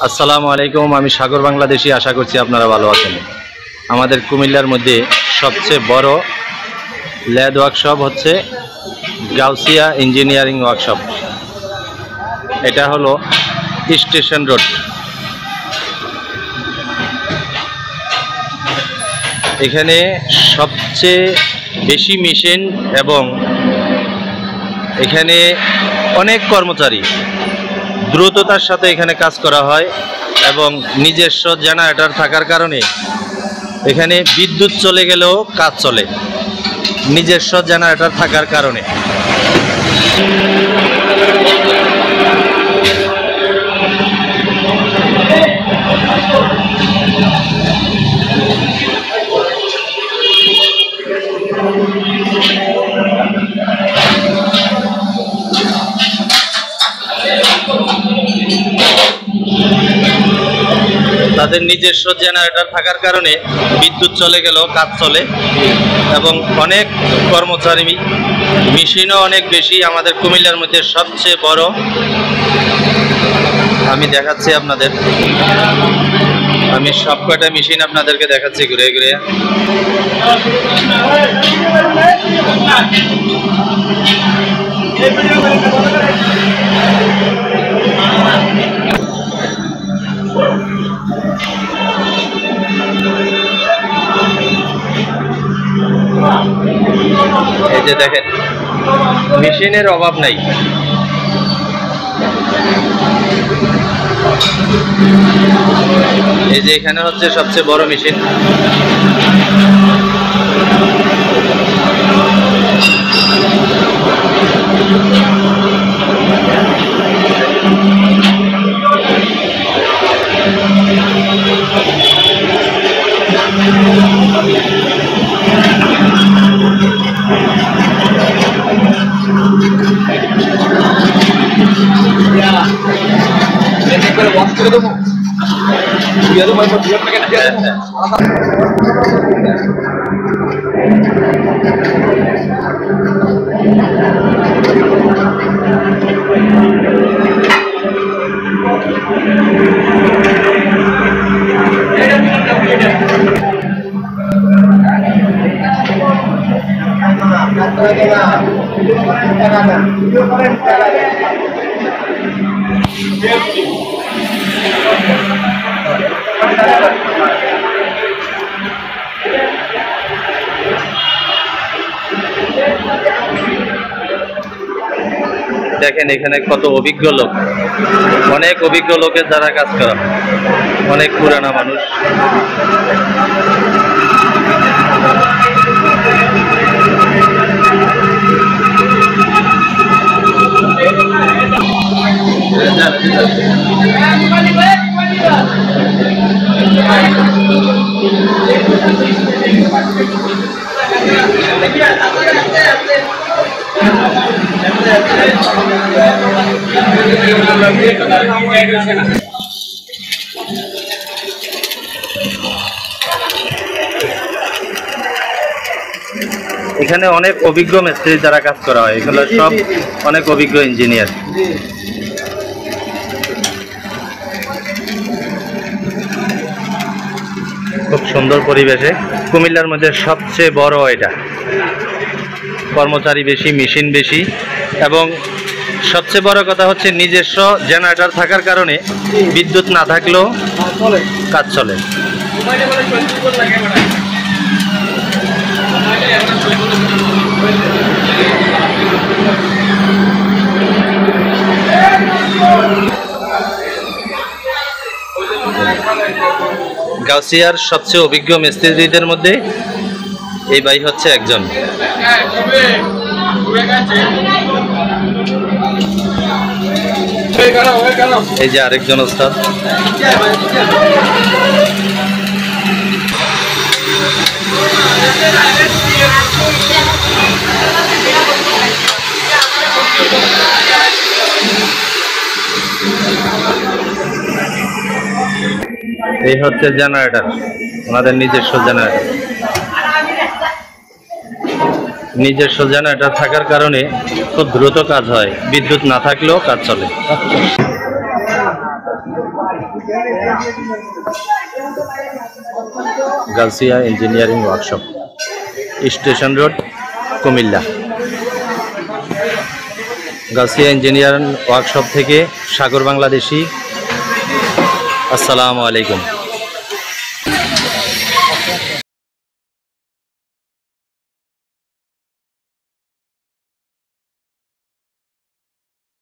আসসালামু আলাইকুম। আমি সাগর বাংলাদেশি। আশা করছি আপনারা ভালো আছেন। আমাদের কুমিল্লার মধ্যে সবচেয়ে বড় ল্যাদ ওয়ার্কশপ হচ্ছে গাউসিয়া ইঞ্জিনিয়ারিং ওয়ার্কশপ। এটা হলো স্টেশন রোড। এখানে সবচেয়ে বেশি মেশিন এবং এখানে অনেক কর্মচারী, দ্রুততার সাথে এখানে কাজ করা হয় এবং নিজস্ব জেনারেটর থাকার কারণে এখানে বিদ্যুৎ চলে গেলেও কাজ চলে, নিজস্ব জেনারেটর থাকার কারণে। তাদের নিজস্ব জেনারেটর থাকার কারণে বিদ্যুৎ চলে গেলেও কাজ চলে এবং অনেক কর্মচারী, মেশিনও অনেক বেশি। আমাদের কুমিল্লার মধ্যে সবচেয়ে বড়। আমি দেখাচ্ছি আপনাদের, আমি সবকটা মেশিন আপনাদেরকে দেখাচ্ছি ঘুরে ঘুরে। এই যে দেখেন, মেশিনের অভাব নাই। এই যে এখানে হচ্ছে সবচেয়ে বড় মেশিন। দেখেন এখানে কত অভিজ্ঞ লোক, অনেক অভিজ্ঞ লোকের দ্বারা কাজ করা, অনেক পুরানা মানুষ। এখানে অনেক অভিজ্ঞ মিস্ত্রি দ্বারা কাজ করা হয়। এগুলো সব অনেক অভিজ্ঞ ইঞ্জিনিয়ার। খুব সুন্দর পরিবেশে। কুমিল্লার মধ্যে সবচেয়ে বড় এটা। কর্মচারী বেশি, মেশিন বেশি এবং সবচেয়ে বড় কথা হচ্ছে নিজস্ব জেনারেটর থাকার কারণে বিদ্যুৎ না থাকলেও কাজ চলে। গাউসিয়ার সবচেয়ে অভিজ্ঞ মিস্ত্রিদের মধ্যে এই ভাই হচ্ছে একজন। এই যে আরেকজন ওস্তাদ। এই হচ্ছে জেনারেটর, আমাদের নিজস্ব জেনারেটর। নিজস্ব জেনারেটর থাকার কারণে খুব দ্রুত কাজ হয়, বিদ্যুৎ না থাকলেও কাজ চলে। Gausia engineering workshop, station road, Comilla. Gausia engineering workshop থেকে সাগর বাংলাদেশি, আসসালামু আলাইকুম।